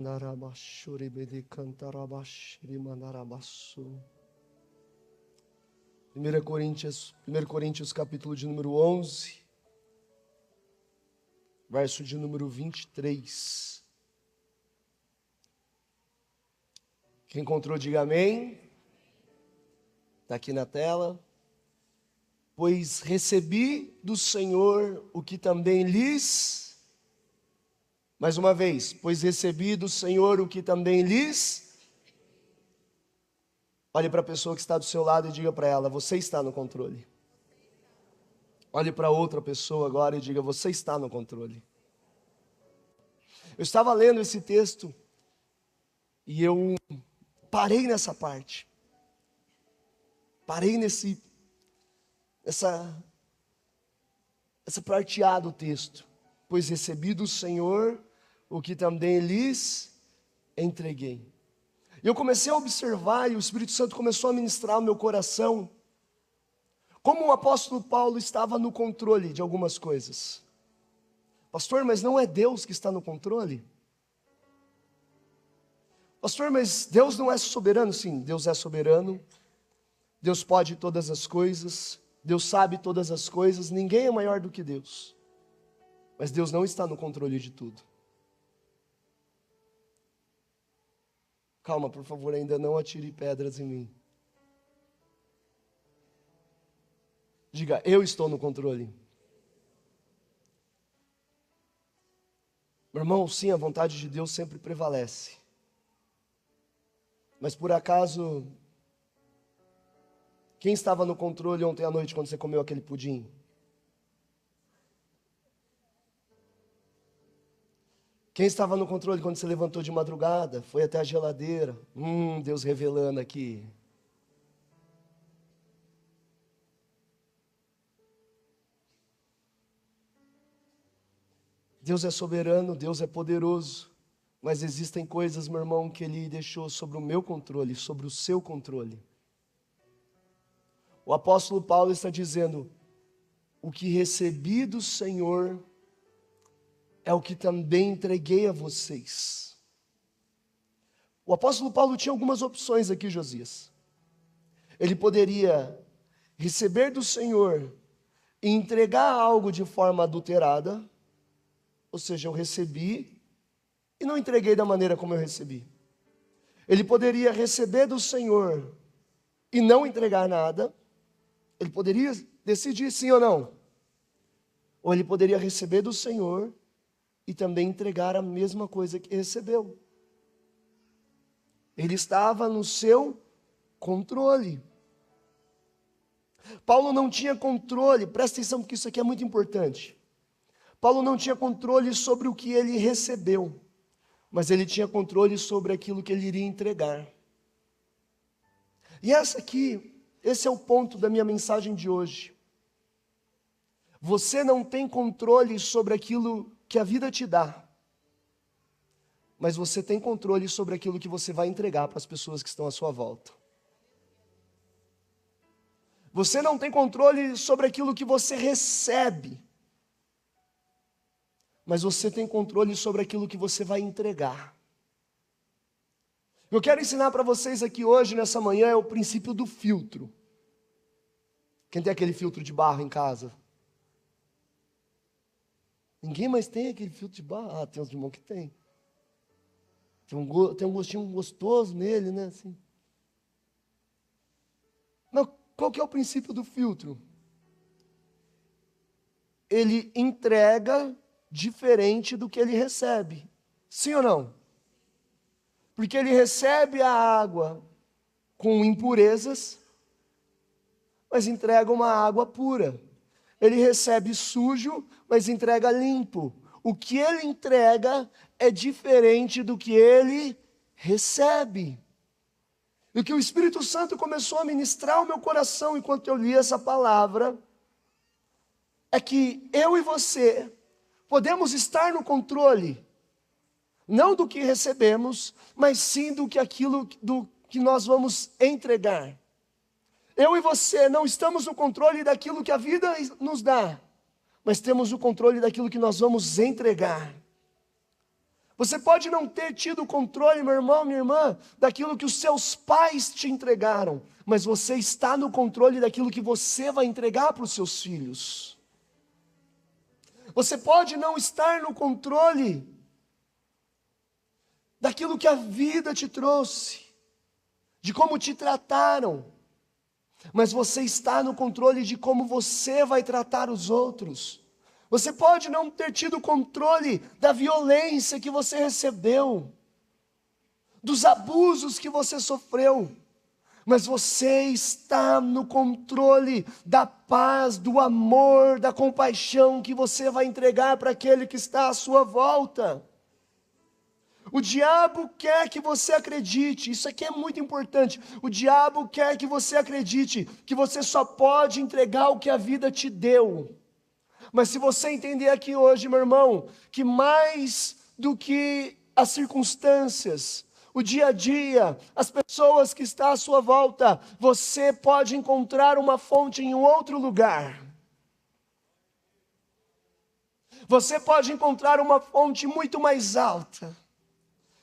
Narabashuri cantarabashi manarabasu. 1 Coríntios capítulo de número 11, verso de número 23. Quem encontrou, diga amém. Está aqui na tela. Pois recebi do Senhor o que também lhes... Mais uma vez, pois recebi do Senhor o que também lhes... Olhe para a pessoa que está do seu lado e diga para ela, você está no controle. Olhe para outra pessoa agora e diga, você está no controle. Eu estava lendo esse texto e eu parei nessa parte. Parei essa parte A do texto. Pois recebi do Senhor o que também lhes entreguei. E eu comecei a observar e o Espírito Santo começou a ministrar o meu coração como o apóstolo Paulo estava no controle de algumas coisas. Pastor, mas não é Deus que está no controle? Pastor, mas Deus não é soberano? Sim, Deus é soberano. Deus pode todas as coisas. Deus sabe todas as coisas. Ninguém é maior do que Deus. Mas Deus não está no controle de tudo. Calma, por favor, ainda não atire pedras em mim. Diga, eu estou no controle. Meu irmão, sim, a vontade de Deus sempre prevalece. Mas por acaso, quem estava no controle ontem à noite quando você comeu aquele pudim? Quem estava no controle quando você levantou de madrugada? Foi até a geladeira. Deus revelando aqui. Deus é soberano, Deus é poderoso. Mas existem coisas, meu irmão, que Ele deixou sobre o meu controle, sobre o seu controle. O apóstolo Paulo está dizendo, o que recebi do Senhor é o que também entreguei a vocês. O apóstolo Paulo tinha algumas opções aqui, Josias. Ele poderia receber do Senhor e entregar algo de forma adulterada, ou seja, eu recebi e não entreguei da maneira como eu recebi. Ele poderia receber do Senhor e não entregar nada. Ele poderia decidir sim ou não. Ou ele poderia receber do Senhor e também entregar a mesma coisa que recebeu. Ele estava no seu controle. Paulo não tinha controle, presta atenção porque isso aqui é muito importante. Paulo não tinha controle sobre o que ele recebeu, mas ele tinha controle sobre aquilo que ele iria entregar. E esse é o ponto da minha mensagem de hoje. Você não tem controle sobre aquilo que a vida te dá, mas você tem controle sobre aquilo que você vai entregar para as pessoas que estão à sua volta. Você não tem controle sobre aquilo que você recebe, mas você tem controle sobre aquilo que você vai entregar. Eu quero ensinar para vocês aqui hoje, nessa manhã, é o princípio do filtro. Quem tem aquele filtro de barro em casa? Ninguém mais tem aquele filtro de barro? Tem uns irmãos que tem. Tem um gostinho gostoso nele, né? Assim. Mas qual que é o princípio do filtro? Ele entrega diferente do que ele recebe. Sim ou não? Porque ele recebe a água com impurezas, mas entrega uma água pura. Ele recebe sujo, mas entrega limpo. O que ele entrega é diferente do que ele recebe. E o que o Espírito Santo começou a ministrar o meu coração enquanto eu li essa palavra, é que eu e você podemos estar no controle, não do que recebemos, mas sim do que nós vamos entregar. Eu e você não estamos no controle daquilo que a vida nos dá, mas temos o controle daquilo que nós vamos entregar. Você pode não ter tido controle, meu irmão, minha irmã, daquilo que os seus pais te entregaram, mas você está no controle daquilo que você vai entregar para os seus filhos. Você pode não estar no controle daquilo que a vida te trouxe, de como te trataram, mas você está no controle de como você vai tratar os outros. Você pode não ter tido controle da violência que você recebeu, dos abusos que você sofreu, mas você está no controle da paz, do amor, da compaixão que você vai entregar para aquele que está à sua volta. O diabo quer que você acredite, isso aqui é muito importante, o diabo quer que você acredite que você só pode entregar o que a vida te deu. Mas se você entender aqui hoje, meu irmão, que mais do que as circunstâncias, o dia a dia, as pessoas que estão à sua volta, você pode encontrar uma fonte em um outro lugar. Você pode encontrar uma fonte muito mais alta.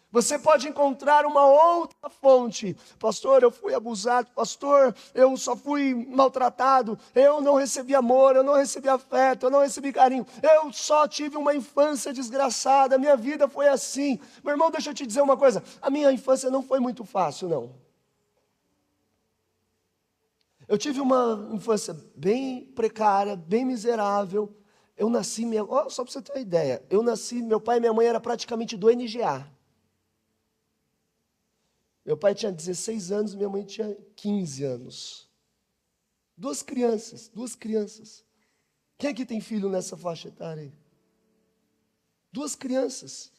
Você pode encontrar uma outra fonte. Pastor, eu fui abusado. Pastor, eu só fui maltratado. Eu não recebi amor, eu não recebi afeto, eu não recebi carinho. Eu só tive uma infância desgraçada. Minha vida foi assim. Meu irmão, deixa eu te dizer uma coisa. A minha infância não foi muito fácil, não. Eu tive uma infância bem precária, bem miserável. Eu nasci, só para você ter uma ideia. Eu nasci, meu pai e minha mãe eram praticamente do NGA. Meu pai tinha 16 anos, minha mãe tinha 15 anos. Duas crianças. Quem aqui tem filho nessa faixa etária aí? Duas crianças.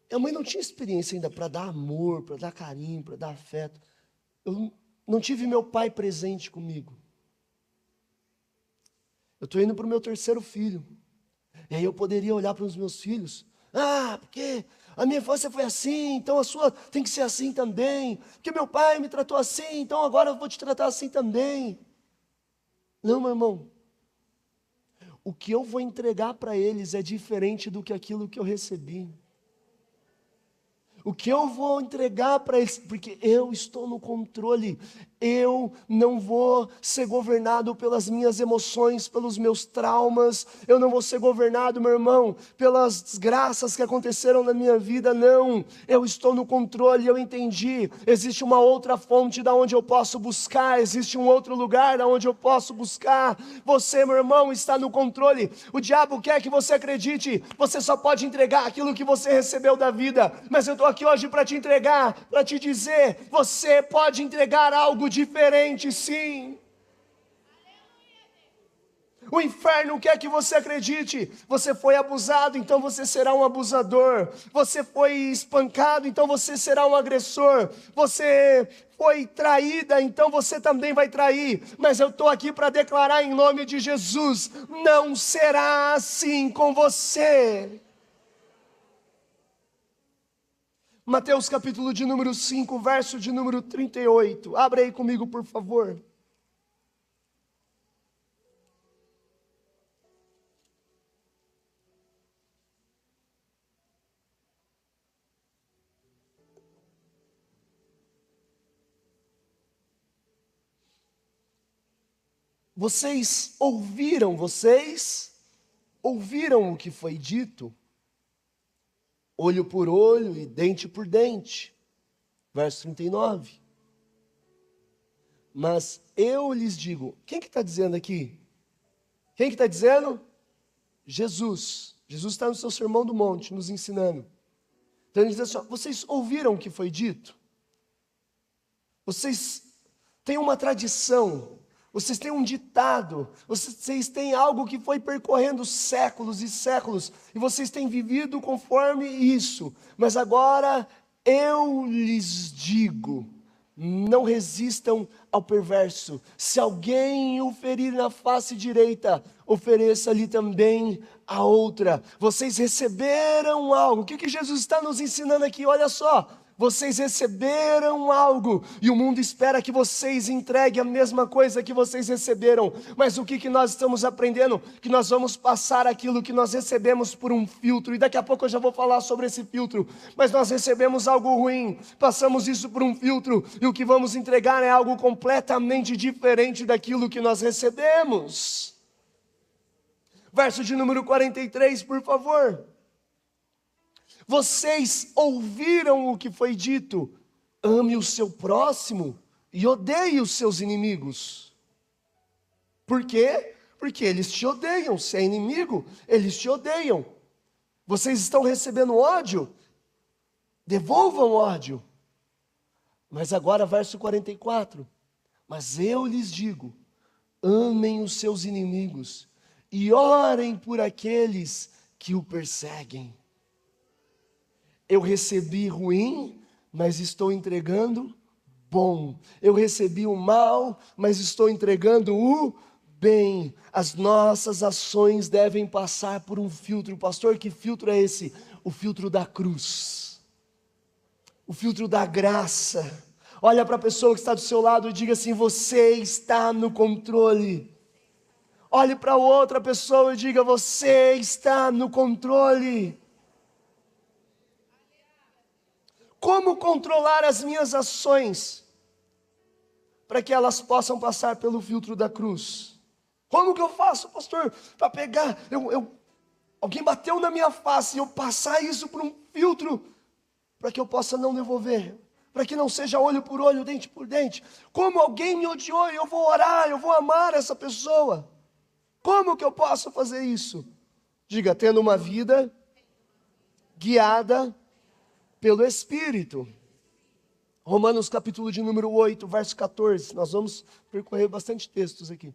Minha mãe não tinha experiência ainda para dar amor, para dar carinho, para dar afeto. Eu não tive meu pai presente comigo. Eu estou indo para o meu terceiro filho. E aí eu poderia olhar para os meus filhos. Porque a minha infância foi assim, então a sua tem que ser assim também. Porque meu pai me tratou assim, então agora eu vou te tratar assim também. Não, meu irmão. O que eu vou entregar para eles é diferente do que aquilo que eu recebi. O que eu vou entregar para eles, porque eu estou no controle, eu não vou ser governado pelas minhas emoções, pelos meus traumas, eu não vou ser governado, meu irmão, pelas desgraças que aconteceram na minha vida, não, eu estou no controle, eu entendi, existe uma outra fonte da onde eu posso buscar, existe um outro lugar da onde eu posso buscar, você, meu irmão, está no controle, o diabo quer que você acredite, você só pode entregar aquilo que você recebeu da vida, mas eu estou aqui hoje para te entregar, para te dizer, você pode entregar algo diferente, sim. O inferno quer que você acredite, você foi abusado, então você será um abusador, você foi espancado, então você será um agressor, você foi traída, então você também vai trair, mas eu estou aqui para declarar em nome de Jesus, não será assim com você. Mateus capítulo de número 5, verso de número 38. Abre aí comigo, por favor. Vocês ouviram o que foi dito? Olho por olho e dente por dente. Verso 39. Mas eu lhes digo, quem que está dizendo aqui? Quem que está dizendo? Jesus. Jesus está no seu sermão do monte, nos ensinando. Então ele diz assim, vocês ouviram o que foi dito? Vocês têm uma tradição, vocês têm um ditado, vocês têm algo que foi percorrendo séculos e séculos, e vocês têm vivido conforme isso, mas agora eu lhes digo, não resistam ao perverso, se alguém o ferir na face direita, ofereça-lhe também a outra. Vocês receberam algo, o que Jesus está nos ensinando aqui? Olha só, Vocês receberam algo e o mundo espera que vocês entreguem a mesma coisa que vocês receberam. Mas o que nós estamos aprendendo? Que nós vamos passar aquilo que nós recebemos por um filtro. E daqui a pouco eu já vou falar sobre esse filtro. Mas nós recebemos algo ruim, passamos isso por um filtro. E o que vamos entregar é algo completamente diferente daquilo que nós recebemos. Verso de número 43, por favor. Vocês ouviram o que foi dito: ame o seu próximo e odeie os seus inimigos. Por quê? Porque eles te odeiam. Se é inimigo, eles te odeiam. Vocês estão recebendo ódio? Devolvam ódio. Mas agora, verso 44. Mas eu lhes digo: amem os seus inimigos e orem por aqueles que o perseguem. Eu recebi ruim, mas estou entregando bom. Eu recebi o mal, mas estou entregando o bem. As nossas ações devem passar por um filtro. Pastor, que filtro é esse? O filtro da cruz. O filtro da graça. Olha para a pessoa que está do seu lado e diga assim: você está no controle. Olhe para outra pessoa e diga: você está no controle. Como controlar as minhas ações para que elas possam passar pelo filtro da cruz? Como que eu faço, pastor, para pegar, alguém bateu na minha face e eu passar isso por um filtro para que eu possa não devolver, para que não seja olho por olho, dente por dente? Como alguém me odiou e eu vou orar, eu vou amar essa pessoa? Como que eu posso fazer isso? Diga: tendo uma vida guiada pelo Espírito. Romanos capítulo de número 8, verso 14. Nós vamos percorrer bastante textos aqui.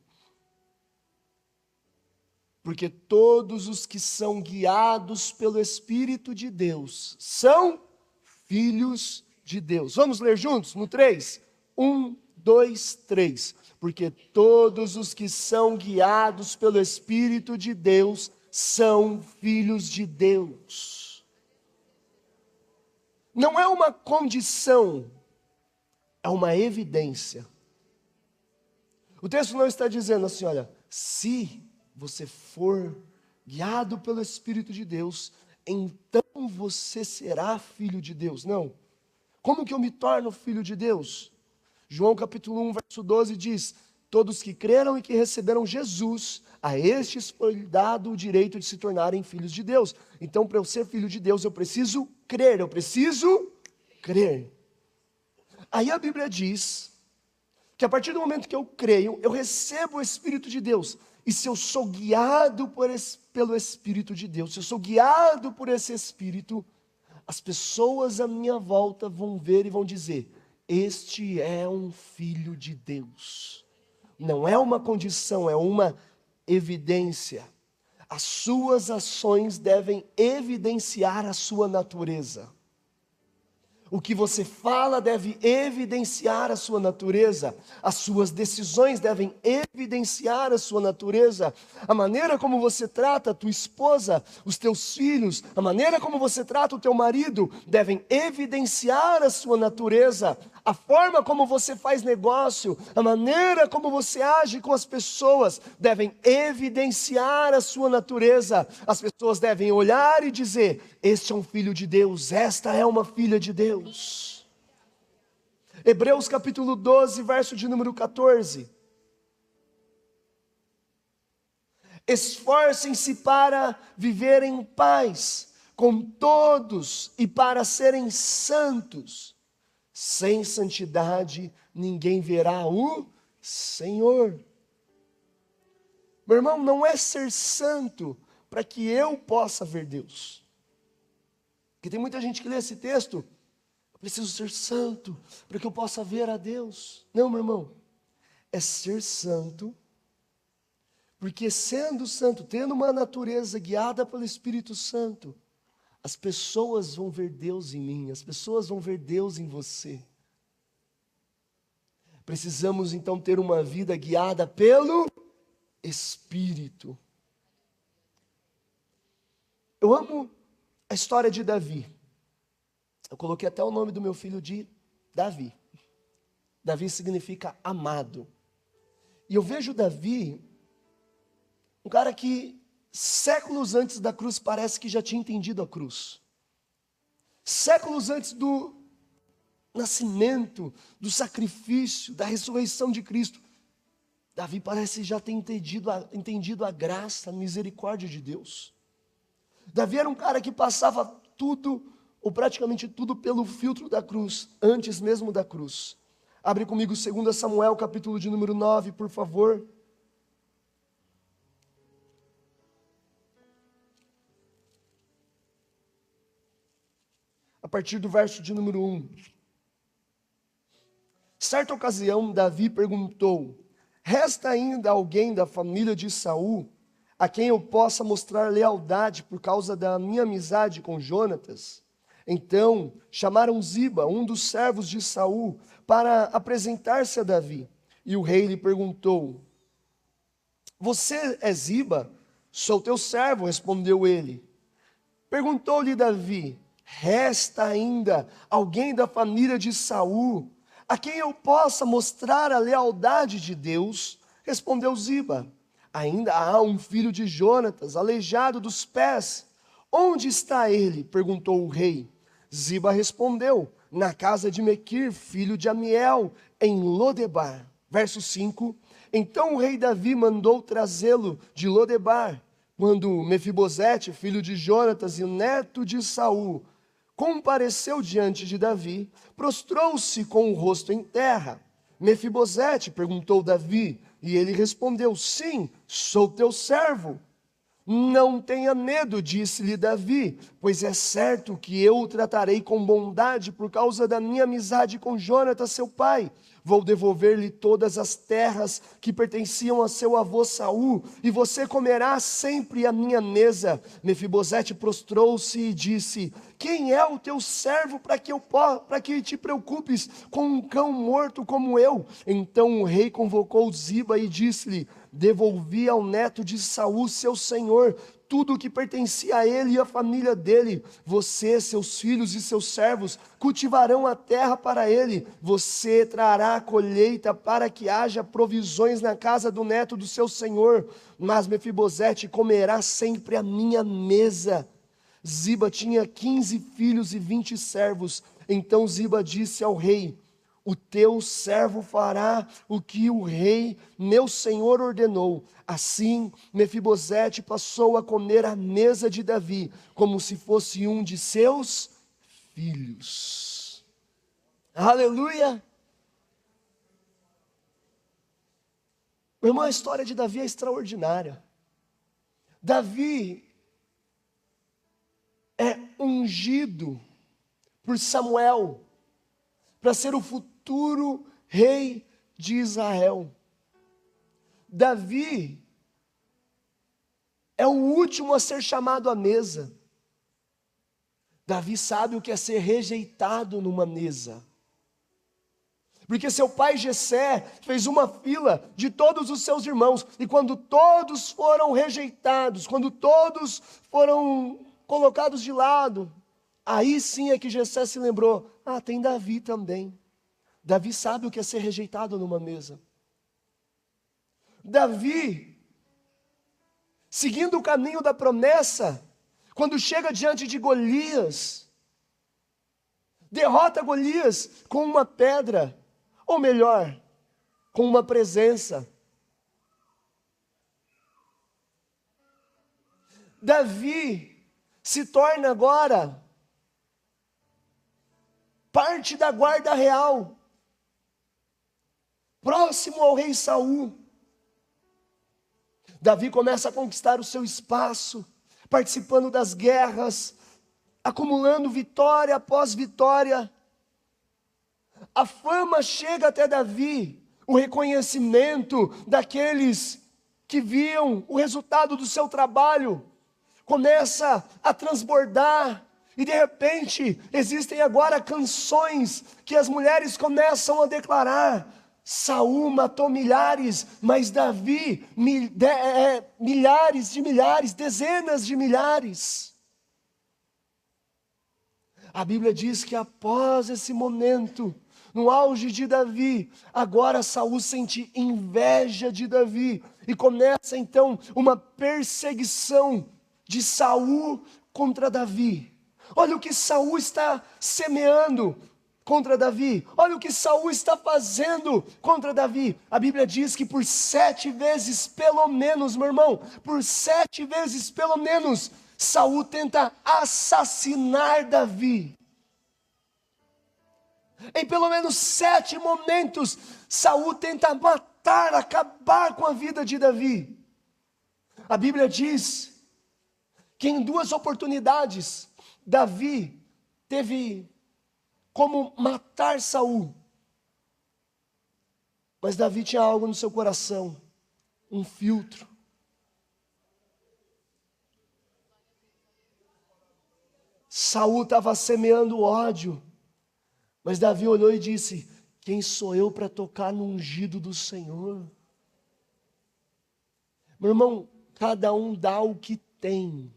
Porque todos os que são guiados pelo Espírito de Deus são filhos de Deus. Vamos ler juntos no 3? 1, 2, 3. Porque todos os que são guiados pelo Espírito de Deus são filhos de Deus. Não é uma condição, é uma evidência. O texto não está dizendo assim: olha, se você for guiado pelo Espírito de Deus, então você será filho de Deus. Não. Como que eu me torno filho de Deus? João capítulo 1, verso 12 diz: todos que creram e que receberam Jesus, a estes foi dado o direito de se tornarem filhos de Deus. Então, para eu ser filho de Deus, eu preciso crer, Aí a Bíblia diz que a partir do momento que eu creio, eu recebo o Espírito de Deus. E se eu sou guiado pelo Espírito de Deus, se eu sou guiado por esse Espírito, as pessoas à minha volta vão ver e vão dizer: este é um filho de Deus. Não é uma condição, é uma evidência. As suas ações devem evidenciar a sua natureza. O que você fala deve evidenciar a sua natureza. As suas decisões devem evidenciar a sua natureza. A maneira como você trata a tua esposa, os teus filhos, a maneira como você trata o teu marido, devem evidenciar a sua natureza. A forma como você faz negócio, a maneira como você age com as pessoas, devem evidenciar a sua natureza. As pessoas devem olhar e dizer: este é um filho de Deus, esta é uma filha de Deus. Hebreus capítulo 12, verso de número 14. Esforcem-se para viver em paz com todos e para serem santos. Sem santidade ninguém verá o Senhor. Meu irmão, não é ser santo para que eu possa ver Deus. Porque tem muita gente que lê esse texto: eu preciso ser santo para que eu possa ver a Deus. Não, meu irmão, é ser santo, porque sendo santo, tendo uma natureza guiada pelo Espírito Santo, as pessoas vão ver Deus em mim, as pessoas vão ver Deus em você. Precisamos então ter uma vida guiada pelo Espírito. Eu amo a história de Davi. Eu coloquei até o nome do meu filho de Davi. Davi significa amado. E eu vejo Davi, um cara que séculos antes da cruz parece que já tinha entendido a cruz. Séculos antes do nascimento, do sacrifício, da ressurreição de Cristo, Davi parece já ter entendido a graça, a misericórdia de Deus. Davi era um cara que passava tudo, ou praticamente tudo, pelo filtro da cruz, antes mesmo da cruz. Abre comigo 2 Samuel, capítulo de número 9, por favor. A partir do verso de número 1. Certa ocasião, Davi perguntou: resta ainda alguém da família de Saul a quem eu possa mostrar lealdade por causa da minha amizade com Jonatas? Então chamaram Ziba, um dos servos de Saul, para apresentar-se a Davi. E o rei lhe perguntou: você é Ziba? Sou teu servo, respondeu ele. Perguntou-lhe Davi: resta ainda alguém da família de Saul a quem eu possa mostrar a lealdade de Deus? Respondeu Ziba: ainda há um filho de Jonatas, aleijado dos pés. Onde está ele? Perguntou o rei. Ziba respondeu: na casa de Mequir, filho de Amiel, em Lodebar. Verso 5. Então o rei Davi mandou trazê-lo de Lodebar. Quando Mefibosete, filho de Jonatas e neto de Saul, compareceu diante de Davi, prostrou-se com o rosto em terra. Mefibosete, perguntou Davi, e ele respondeu: sim, sou teu servo. Não tenha medo, disse-lhe Davi, pois é certo que eu o tratarei com bondade por causa da minha amizade com Jonatas, seu pai. Vou devolver-lhe todas as terras que pertenciam a seu avô Saul, e você comerá sempre à minha mesa. Mefibosete prostrou-se e disse: quem é o teu servo para que te preocupes com um cão morto como eu? Então o rei convocou Ziba e disse-lhe: devolvi ao neto de Saul, seu senhor, tudo o que pertencia a ele e à família dele. Você, seus filhos e seus servos cultivarão a terra para ele. Você trará a colheita para que haja provisões na casa do neto do seu senhor. Mas Mefibosete comerá sempre à minha mesa. Ziba tinha 15 filhos e 20 servos. Então Ziba disse ao rei: o teu servo fará o que o rei, meu senhor, ordenou. Assim, Mefibosete passou a comer à mesa de Davi, como se fosse um de seus filhos. Aleluia! Meu irmão, a história de Davi é extraordinária. Davi é ungido por Samuel para ser o futuro rei de Israel. Davi é o último a ser chamado à mesa. Davi sabe o que é ser rejeitado numa mesa. Porque seu pai Jessé fez uma fila de todos os seus irmãos, e quando todos foram rejeitados, quando todos foram colocados de lado, aí sim é que Jessé se lembrou: ah, tem Davi também. Davi sabe o que é ser rejeitado numa mesa. Davi, seguindo o caminho da promessa, quando chega diante de Golias, derrota Golias com uma pedra, ou melhor, com uma presença. Davi se torna agora parte da guarda real, próximo ao rei Saul. Davi começa a conquistar o seu espaço, participando das guerras, acumulando vitória após vitória. A fama chega até Davi, o reconhecimento daqueles que viam o resultado do seu trabalho começa a transbordar. E de repente, existem agora canções que as mulheres começam a declarar: Saul matou milhares, mas Davi milhares de milhares, dezenas de milhares. A Bíblia diz que após esse momento, no auge de Davi, agora Saul sente inveja de Davi e começa então uma perseguição de Saul contra Davi. Olha o que Saul está semeando contra Davi. Olha o que Saul está fazendo contra Davi. A Bíblia diz que por 7 vezes pelo menos, meu irmão, por 7 vezes pelo menos, Saul tenta assassinar Davi. Em pelo menos 7 momentos, Saul tenta matar, acabar com a vida de Davi. A Bíblia diz que em 2 oportunidades, Davi teve como matar Saul. Mas Davi tinha algo no seu coração, um filtro. Saul estava semeando ódio, mas Davi olhou e disse: quem sou eu para tocar no ungido do Senhor? Meu irmão, cada um dá o que tem.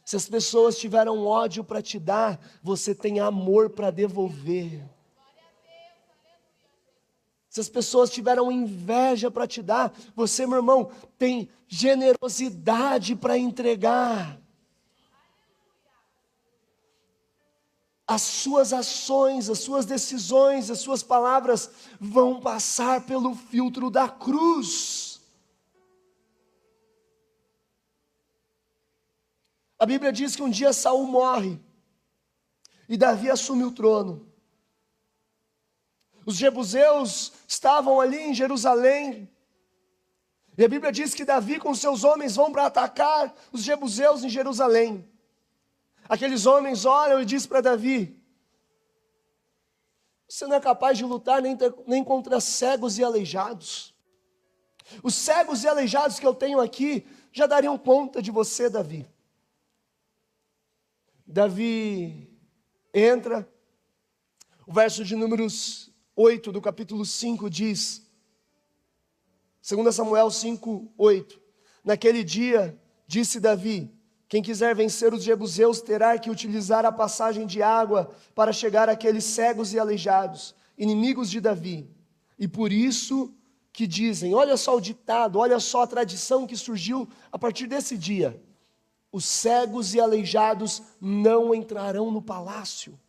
Se as pessoas tiveram ódio para te dar, você tem amor para devolver. Se as pessoas tiveram inveja para te dar, você, meu irmão, tem generosidade para entregar. As suas ações, as suas decisões, as suas palavras vão passar pelo filtro da cruz. A Bíblia diz que um dia Saul morre e Davi assume o trono. Os jebuseus estavam ali em Jerusalém. E a Bíblia diz que Davi com seus homens vão para atacar os jebuseus em Jerusalém. Aqueles homens olham e dizem para Davi: você não é capaz de lutar nem contra cegos e aleijados. Os cegos e aleijados que eu tenho aqui já dariam conta de você, Davi. Davi entra, o verso de números 8 do capítulo 5 diz, 2 Samuel 5, 8, naquele dia disse Davi: quem quiser vencer os jebuseus terá que utilizar a passagem de água para chegar àqueles cegos e aleijados, inimigos de Davi. E por isso que dizem, olha só o ditado, olha só a tradição que surgiu a partir desse dia: os cegos e aleijados não entrarão no palácio.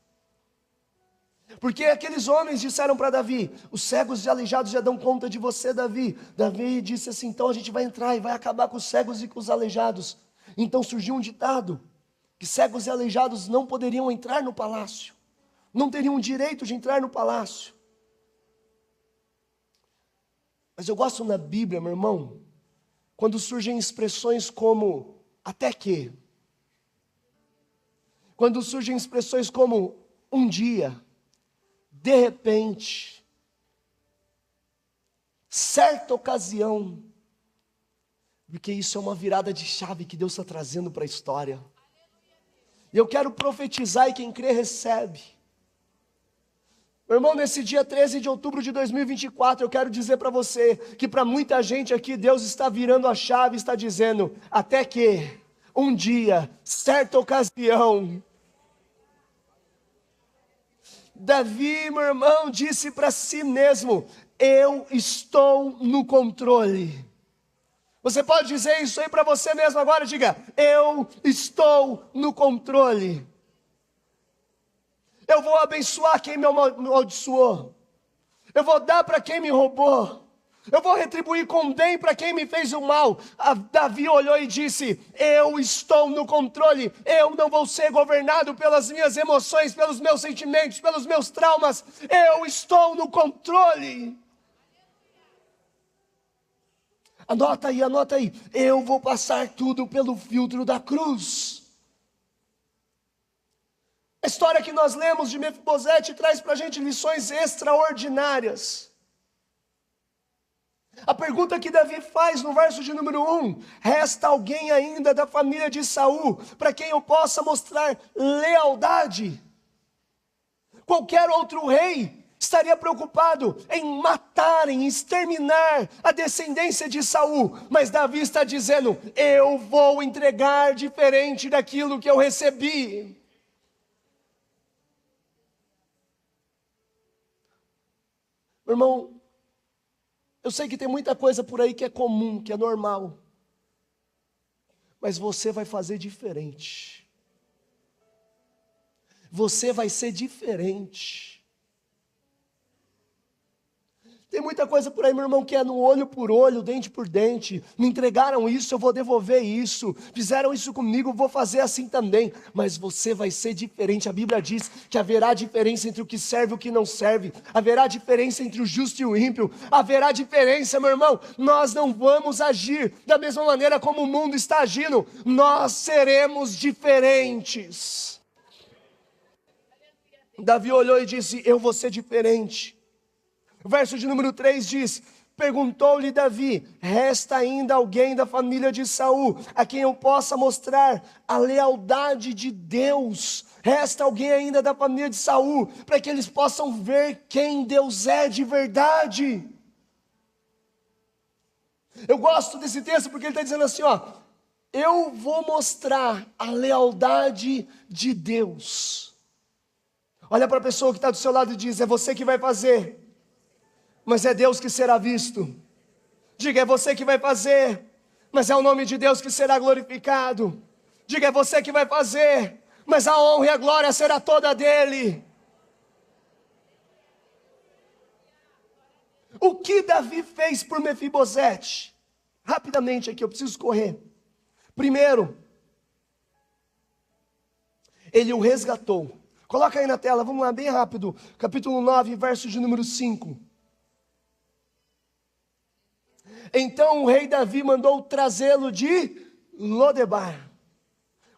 Porque aqueles homens disseram para Davi: os cegos e aleijados já dão conta de você, Davi. Davi disse assim: então a gente vai entrar e vai acabar com os cegos e com os aleijados. Então surgiu um ditado, que cegos e aleijados não poderiam entrar no palácio. Não teriam direito de entrar no palácio. Mas eu gosto na Bíblia, meu irmão, quando surgem expressões como até que. Quando surgem expressões como um dia, de repente, certa ocasião, porque isso é uma virada de chave que Deus está trazendo para a história. E eu quero profetizar e quem crê recebe. Meu irmão, nesse dia 13 de outubro de 2024, eu quero dizer para você que para muita gente aqui, Deus está virando a chave, está dizendo, até que um dia, certa ocasião, Davi, meu irmão, disse para si mesmo: eu estou no controle. Você pode dizer isso aí para você mesmo agora? Diga: eu estou no controle. Eu vou abençoar quem me amaldiçoou. Eu vou dar para quem me roubou. Eu vou retribuir com bem para quem me fez o mal. Davi olhou e disse: eu estou no controle. Eu não vou ser governado pelas minhas emoções, pelos meus sentimentos, pelos meus traumas. Eu estou no controle. Anota aí. Eu vou passar tudo pelo filtro da cruz. A história que nós lemos de Mefibosete traz para a gente lições extraordinárias. A pergunta que Davi faz no verso de número 1, resta alguém ainda da família de Saul, para quem eu possa mostrar lealdade? Qualquer outro rei estaria preocupado em matar, em exterminar a descendência de Saul, mas Davi está dizendo: eu vou entregar diferente daquilo que eu recebi. Meu irmão, eu sei que tem muita coisa por aí que é comum, que é normal. Mas você vai fazer diferente. Você vai ser diferente. Tem muita coisa por aí, meu irmão, que é no olho por olho, dente por dente. Me entregaram isso, eu vou devolver isso. Fizeram isso comigo, eu vou fazer assim também. Mas você vai ser diferente. A Bíblia diz que haverá diferença entre o que serve e o que não serve. Haverá diferença entre o justo e o ímpio. Haverá diferença, meu irmão. Nós não vamos agir da mesma maneira como o mundo está agindo. Nós seremos diferentes. Davi olhou e disse: eu vou ser diferente. O verso de número 3 diz: perguntou-lhe Davi: resta ainda alguém da família de Saul a quem eu possa mostrar a lealdade de Deus? Resta alguém ainda da família de Saul para que eles possam ver quem Deus é de verdade? Eu gosto desse texto porque ele está dizendo assim, ó: eu vou mostrar a lealdade de Deus. Olha para a pessoa que está do seu lado e diz: é você que vai fazer, mas é Deus que será visto. Diga: é você que vai fazer, mas é o nome de Deus que será glorificado. Diga: é você que vai fazer, mas a honra e a glória será toda dele. O que Davi fez por Mefibosete? Rapidamente aqui, eu preciso correr. Primeiro, ele o resgatou. Coloca aí na tela, vamos lá, bem rápido. Capítulo 9, verso de número 5. Então o rei Davi mandou trazê-lo de Lodebar.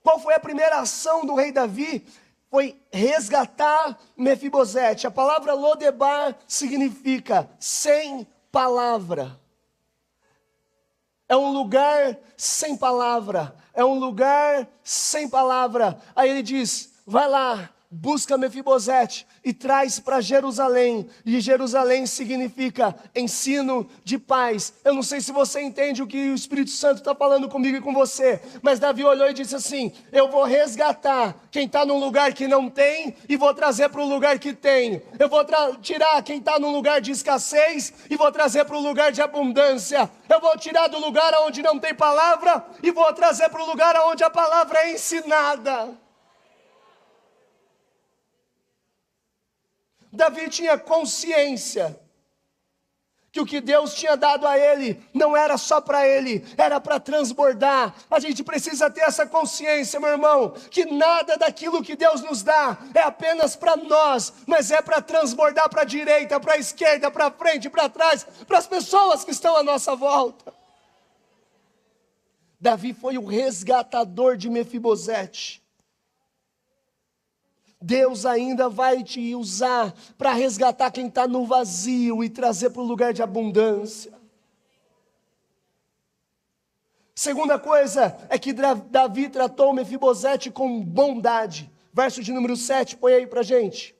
Qual foi a primeira ação do rei Davi? Foi resgatar Mefibosete. A palavra Lodebar significa sem palavra. É um lugar sem palavra. É um lugar sem palavra. Aí ele diz: vai lá, busca Mefibosete e traz para Jerusalém. E Jerusalém significa ensino de paz. Eu não sei se você entende o que o Espírito Santo está falando comigo e com você, mas Davi olhou e disse assim: eu vou resgatar quem está num lugar que não tem e vou trazer para o lugar que tem. Eu vou tirar quem está num lugar de escassez e vou trazer para o lugar de abundância. Eu vou tirar do lugar onde não tem palavra e vou trazer para o lugar onde a palavra é ensinada. Davi tinha consciência que o que Deus tinha dado a ele não era só para ele, era para transbordar. A gente precisa ter essa consciência, meu irmão, que nada daquilo que Deus nos dá é apenas para nós, mas é para transbordar para a direita, para a esquerda, para frente, para trás, para as pessoas que estão à nossa volta. Davi foi o resgatador de Mefibosete. Deus ainda vai te usar para resgatar quem está no vazio e trazer para o lugar de abundância. Segunda coisa é que Davi tratou Mefibosete com bondade. Verso de número 7, põe aí para a gente.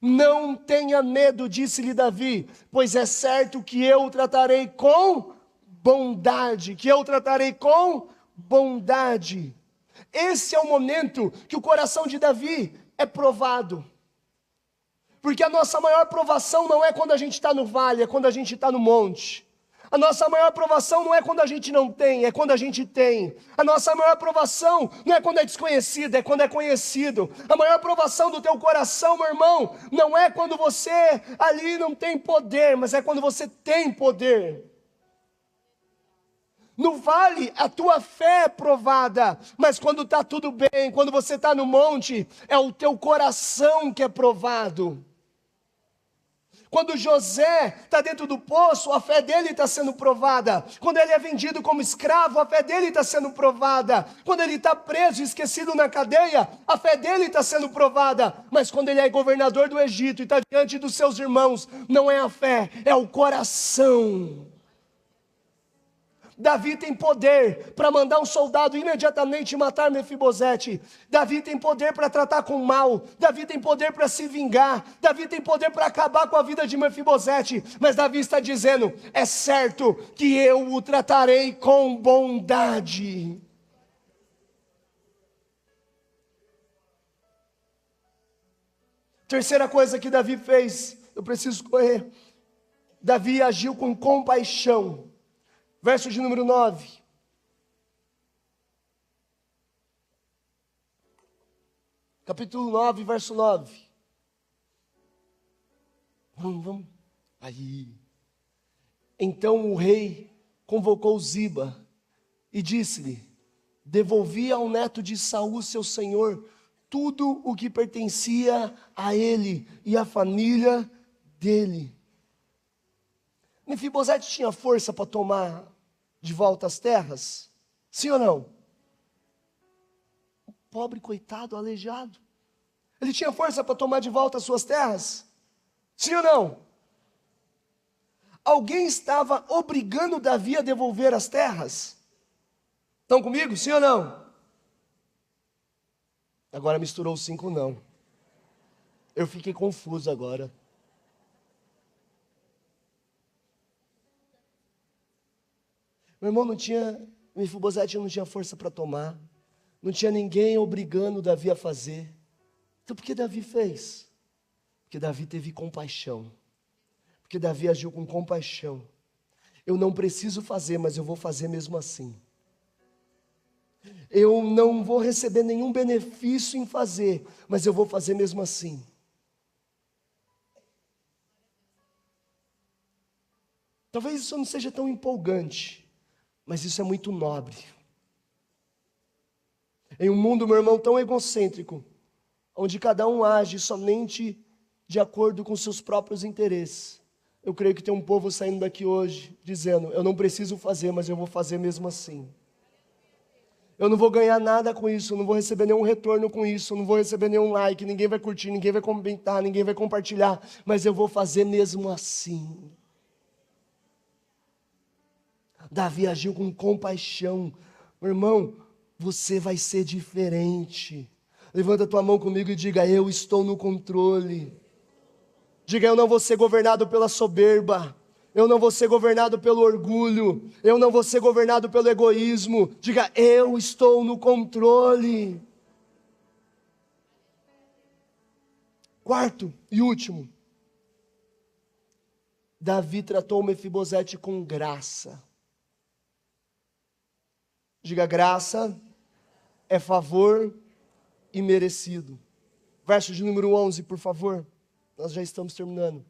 Não tenha medo, disse-lhe Davi, pois é certo que eu o tratarei com bondade. Que eu o tratarei com bondade. Esse é o momento que o coração de Davi é provado. Porque a nossa maior provação não é quando a gente está no vale, é quando a gente está no monte. A nossa maior provação não é quando a gente não tem, é quando a gente tem. A nossa maior provação não é quando é desconhecido, é quando é conhecido. A maior provação do teu coração, meu irmão, não é quando você ali não tem poder, mas é quando você tem poder. No vale, a tua fé é provada, mas quando está tudo bem, quando você está no monte, é o teu coração que é provado. Quando José está dentro do poço, a fé dele está sendo provada. Quando ele é vendido como escravo, a fé dele está sendo provada. Quando ele está preso e esquecido na cadeia, a fé dele está sendo provada. Mas quando ele é governador do Egito e está diante dos seus irmãos, não é a fé, é o coração. Davi tem poder para mandar um soldado imediatamente matar Mefibosete. Davi tem poder para tratar com mal. Davi tem poder para se vingar. Davi tem poder para acabar com a vida de Mefibosete. Mas Davi está dizendo: é certo que eu o tratarei com bondade. Terceira coisa que Davi fez eu preciso correr. Davi agiu com compaixão. Verso de número 9. Capítulo 9, verso 9. Vamos. Aí. Então o rei convocou Ziba e disse-lhe: devolvi ao neto de Saul, seu senhor, tudo o que pertencia a ele e à família dele. Mefibosete tinha força para tomar de volta as terras? Sim ou não? O pobre coitado, aleijado. Ele tinha força para tomar de volta as suas terras? Sim ou não? Alguém estava obrigando Davi a devolver as terras? Estão comigo? Sim ou não? Agora misturou os 5 não. Eu fiquei confuso agora. Meu irmão, Mefibosete não tinha força para tomar. Não tinha ninguém obrigando Davi a fazer. Então por que Davi fez? Porque Davi teve compaixão. Porque Davi agiu com compaixão. Eu não preciso fazer, mas eu vou fazer mesmo assim. Eu não vou receber nenhum benefício em fazer, mas eu vou fazer mesmo assim. Talvez isso não seja tão empolgante, mas isso é muito nobre. Em um mundo, meu irmão, tão egocêntrico, onde cada um age somente de acordo com seus próprios interesses, eu creio que tem um povo saindo daqui hoje, dizendo: eu não preciso fazer, mas eu vou fazer mesmo assim. Eu não vou ganhar nada com isso, eu não vou receber nenhum retorno com isso, eu não vou receber nenhum like, ninguém vai curtir, ninguém vai comentar, ninguém vai compartilhar, mas eu vou fazer mesmo assim. Davi agiu com compaixão. Meu irmão, você vai ser diferente. Levanta a tua mão comigo e diga: eu estou no controle. Diga: eu não vou ser governado pela soberba. Eu não vou ser governado pelo orgulho. Eu não vou ser governado pelo egoísmo. Diga: eu estou no controle. Quarto e último. Davi tratou Mefibosete com graça. Diga: graça é favor e merecido. Verso de número 11, por favor. Nós já estamos terminando.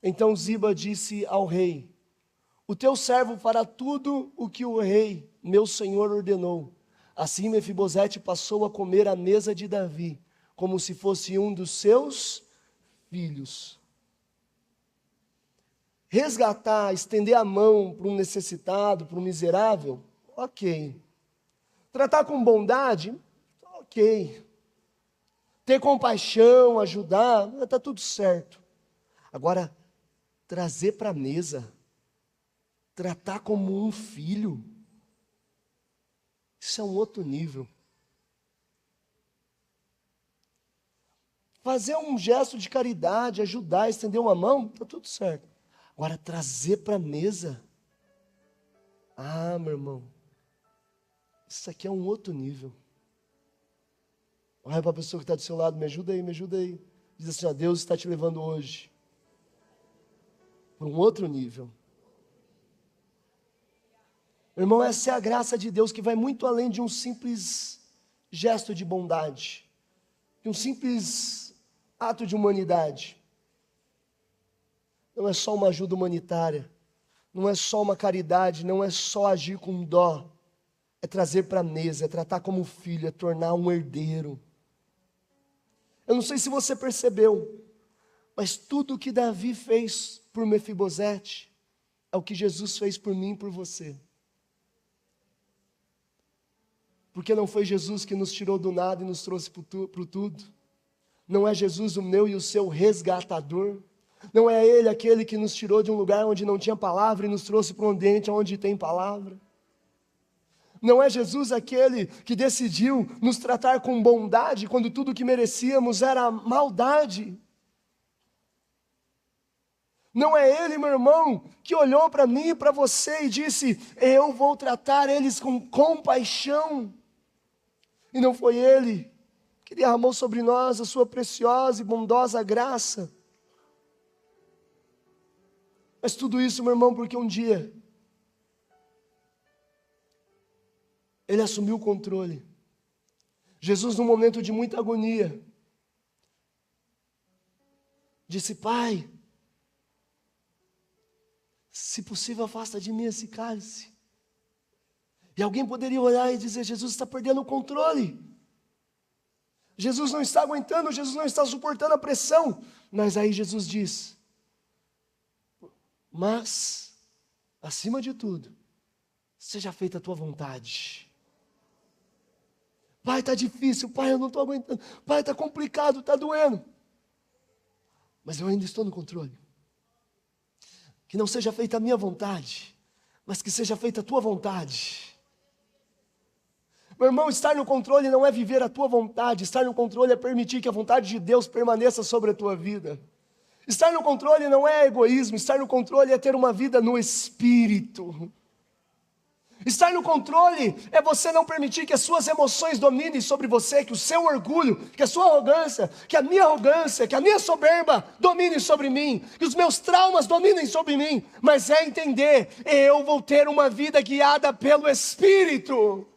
Então Ziba disse ao rei: o teu servo fará tudo o que o rei, meu senhor, ordenou. Assim Mefibosete passou a comer à mesa de Davi, como se fosse um dos seus filhos. Resgatar, estender a mão para um necessitado, para um miserável, ok. Tratar com bondade, ok. Ter compaixão, ajudar, está tudo certo. Agora, trazer para a mesa, tratar como um filho, isso é um outro nível. Fazer um gesto de caridade, ajudar, estender uma mão, está tudo certo. Agora, trazer para a mesa, meu irmão, isso aqui é um outro nível. Olha para a pessoa que está do seu lado: me ajuda aí, me ajuda aí. Diz assim: Deus está te levando hoje para um outro nível. Meu irmão, essa é a graça de Deus, que vai muito além de um simples gesto de bondade, de um simples ato de humanidade. Não é só uma ajuda humanitária, não é só uma caridade, não é só agir com dó. É trazer para a mesa, é tratar como filho, é tornar um herdeiro. Eu não sei se você percebeu, mas tudo que Davi fez por Mefibosete é o que Jesus fez por mim e por você. Porque não foi Jesus que nos tirou do nada e nos trouxe para o tudo. Não é Jesus o meu e o seu resgatador. Não é Ele aquele que nos tirou de um lugar onde não tinha palavra e nos trouxe para um ambiente onde tem palavra. Não é Jesus aquele que decidiu nos tratar com bondade quando tudo que merecíamos era maldade. Não é Ele, meu irmão, que olhou para mim e para você e disse: eu vou tratar eles com compaixão. E não foi Ele que derramou sobre nós a sua preciosa e bondosa graça. Mas tudo isso, meu irmão, porque um dia ele assumiu o controle. Jesus, num momento de muita agonia, disse: Pai, se possível, afasta de mim esse cálice. E alguém poderia olhar e dizer: Jesus está perdendo o controle. Jesus não está aguentando, Jesus não está suportando a pressão. Mas aí Jesus diz: mas, acima de tudo, seja feita a tua vontade. Pai, está difícil, pai, eu não estou aguentando. Pai, está complicado, está doendo. Mas eu ainda estou no controle. Que não seja feita a minha vontade, mas que seja feita a tua vontade. Meu irmão, estar no controle não é viver a tua vontade. Estar no controle é permitir que a vontade de Deus permaneça sobre a tua vida. Estar no controle não é egoísmo. Estar no controle é ter uma vida no Espírito. Estar no controle é você não permitir que as suas emoções dominem sobre você, que o seu orgulho, que a sua arrogância, que a minha soberba dominem sobre mim, que os meus traumas dominem sobre mim, mas é entender, eu vou ter uma vida guiada pelo Espírito.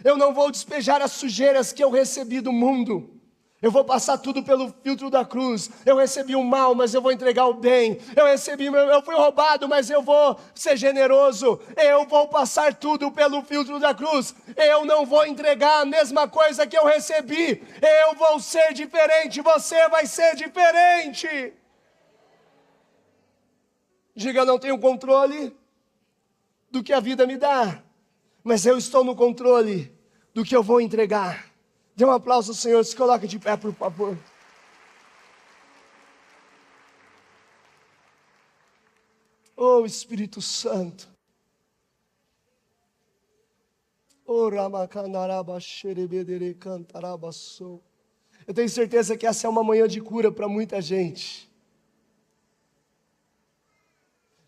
Eu não vou despejar as sujeiras que eu recebi do mundo. Eu vou passar tudo pelo filtro da cruz. Eu recebi o mal, mas eu vou entregar o bem. Eu fui roubado, mas eu vou ser generoso. Eu vou passar tudo pelo filtro da cruz. Eu não vou entregar a mesma coisa que eu recebi. Eu vou ser diferente, você vai ser diferente. Diga: não tenho controle do que a vida me dá, mas eu estou no controle do que eu vou entregar. Dê um aplauso ao Senhor, se coloque de pé, por favor. Oh, Espírito Santo. Oh, Ramacandaraba, xerebedere, cantarabaçou. Eu tenho certeza que essa é uma manhã de cura para muita gente.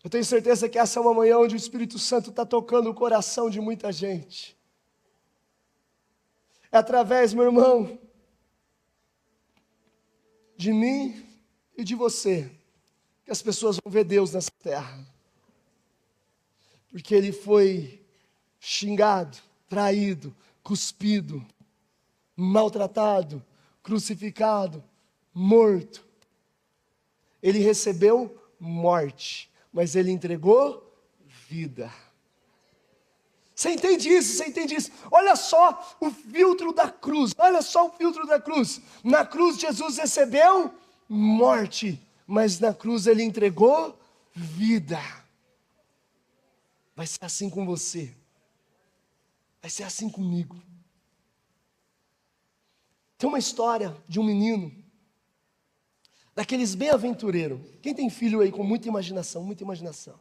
Eu tenho certeza que essa é uma manhã onde o Espírito Santo está tocando o coração de muita gente. É através, meu irmão, de mim e de você, que as pessoas vão ver Deus nessa terra. Porque Ele foi xingado, traído, cuspido, maltratado, crucificado, morto. Ele recebeu morte, mas Ele entregou vida. Você entende isso? Você entende isso? Olha só o filtro da cruz. Olha só o filtro da cruz. Na cruz Jesus recebeu morte, mas na cruz Ele entregou vida. Vai ser assim com você. Vai ser assim comigo. Tem uma história de um menino, daqueles bem aventureiros. Quem tem filho aí com muita imaginação, muita imaginação.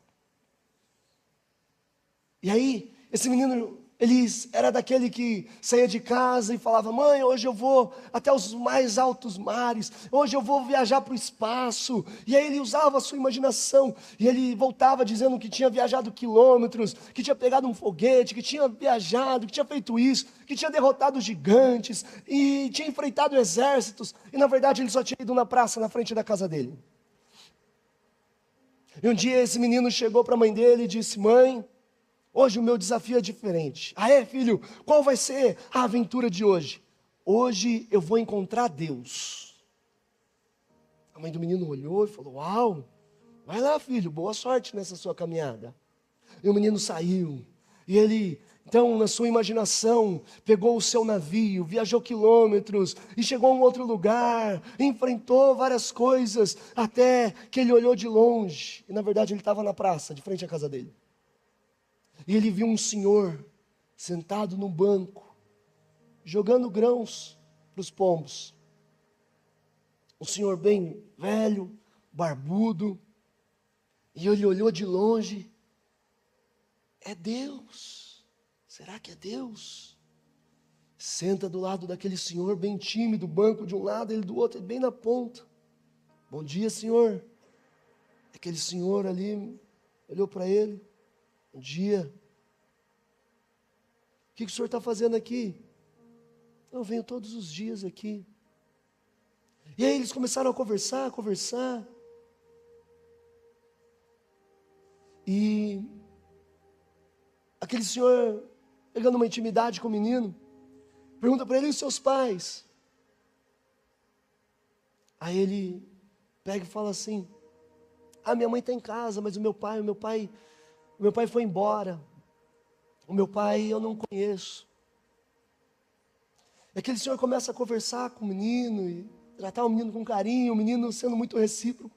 E aí, esse menino, ele era daquele que saía de casa e falava: mãe, hoje eu vou até os mais altos mares, hoje eu vou viajar para o espaço. E aí ele usava a sua imaginação, e ele voltava dizendo que tinha viajado quilômetros, que tinha pegado um foguete, que tinha viajado, que tinha feito isso, que tinha derrotado gigantes, e tinha enfrentado exércitos, e na verdade ele só tinha ido na praça, na frente da casa dele. E um dia esse menino chegou para a mãe dele e disse: mãe, hoje o meu desafio é diferente. Ah, é, filho? Qual vai ser a aventura de hoje? Hoje eu vou encontrar Deus. A mãe do menino olhou e falou: uau, vai lá, filho, boa sorte nessa sua caminhada. E o menino saiu. E ele, então, na sua imaginação, pegou o seu navio, viajou quilômetros e chegou a um outro lugar, enfrentou várias coisas, até que ele olhou de longe. E na verdade ele estava na praça, de frente à casa dele. E ele viu um senhor sentado num banco, jogando grãos para os pombos. Um senhor bem velho, barbudo. E ele olhou de longe. É Deus. Será que é Deus? Senta do lado daquele senhor bem tímido, banco de um lado, ele do outro, bem na ponta. Bom dia, senhor. Aquele senhor ali olhou para ele. Bom dia. O que o senhor está fazendo aqui? Eu venho todos os dias aqui. E aí eles começaram a conversar. E aquele senhor, pegando uma intimidade com o menino, pergunta para ele: e os seus pais? Aí ele pega e fala assim: minha mãe está em casa, mas o meu pai foi embora. O meu pai eu não conheço. E aquele senhor começa a conversar com o menino e tratar o menino com carinho, o menino sendo muito recíproco,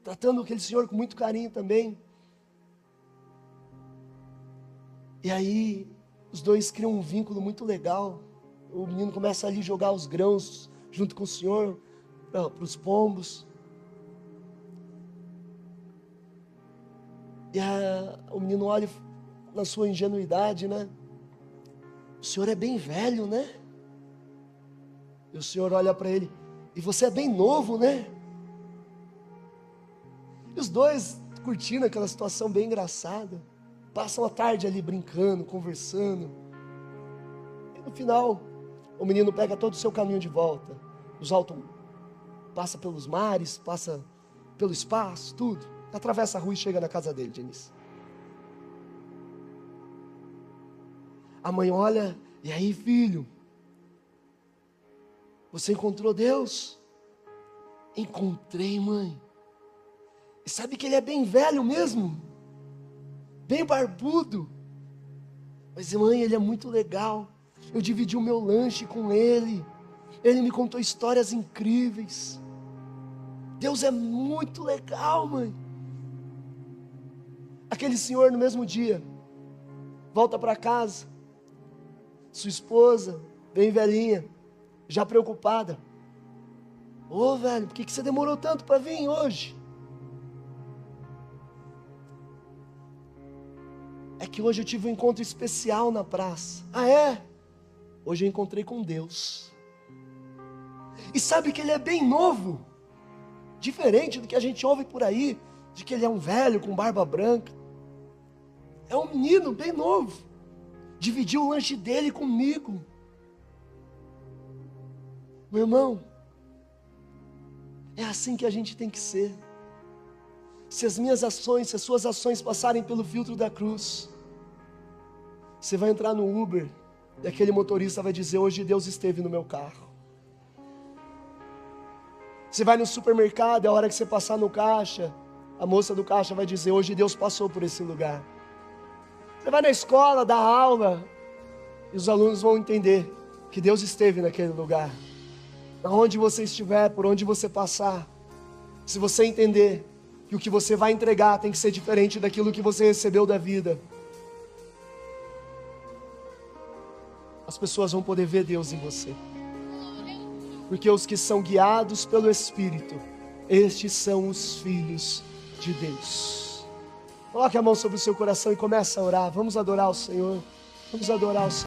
tratando aquele senhor com muito carinho também. E aí os dois criam um vínculo muito legal. O menino começa ali a jogar os grãos junto com o senhor para os pombos. E o menino olha na sua ingenuidade, né? O senhor é bem velho, né? E o senhor olha para ele: e você é bem novo, né? E os dois curtindo aquela situação bem engraçada. Passam a tarde ali brincando, conversando. E no final, o menino pega todo o seu caminho de volta. Passa pelos mares, passa pelo espaço, tudo. Atravessa a rua e chega na casa dele, Denise. A mãe olha: e aí, filho? Você encontrou Deus? Encontrei, mãe. E sabe que ele é bem velho mesmo? Bem barbudo. Mas, mãe, ele é muito legal. Eu dividi o meu lanche com ele. Ele me contou histórias incríveis. Deus é muito legal, mãe. Aquele senhor, no mesmo dia, volta para casa. Sua esposa, bem velhinha, já preocupada: ô velho, por que você demorou tanto para vir hoje? É que hoje eu tive um encontro especial na praça. Ah, é? Hoje eu encontrei com Deus. E sabe que ele é bem novo, diferente do que a gente ouve por aí, de que ele é um velho com barba branca. É um menino bem novo, dividiu o lanche dele comigo. Meu irmão, é assim que a gente tem que ser. Se as minhas ações, se as suas ações passarem pelo filtro da cruz, você vai entrar no Uber e aquele motorista vai dizer: hoje Deus esteve no meu carro. Você vai no supermercado, é a hora que você passar no caixa, a moça do caixa vai dizer: hoje Deus passou por esse lugar. Você vai na escola, dá aula, e os alunos vão entender que Deus esteve naquele lugar. Aonde você estiver, por onde você passar, se você entender que o que você vai entregar tem que ser diferente daquilo que você recebeu da vida, as pessoas vão poder ver Deus em você. Porque os que são guiados pelo Espírito, estes são os filhos de Deus. Coloque a mão sobre o seu coração e comece a orar. Vamos adorar o Senhor. Vamos adorar o Senhor.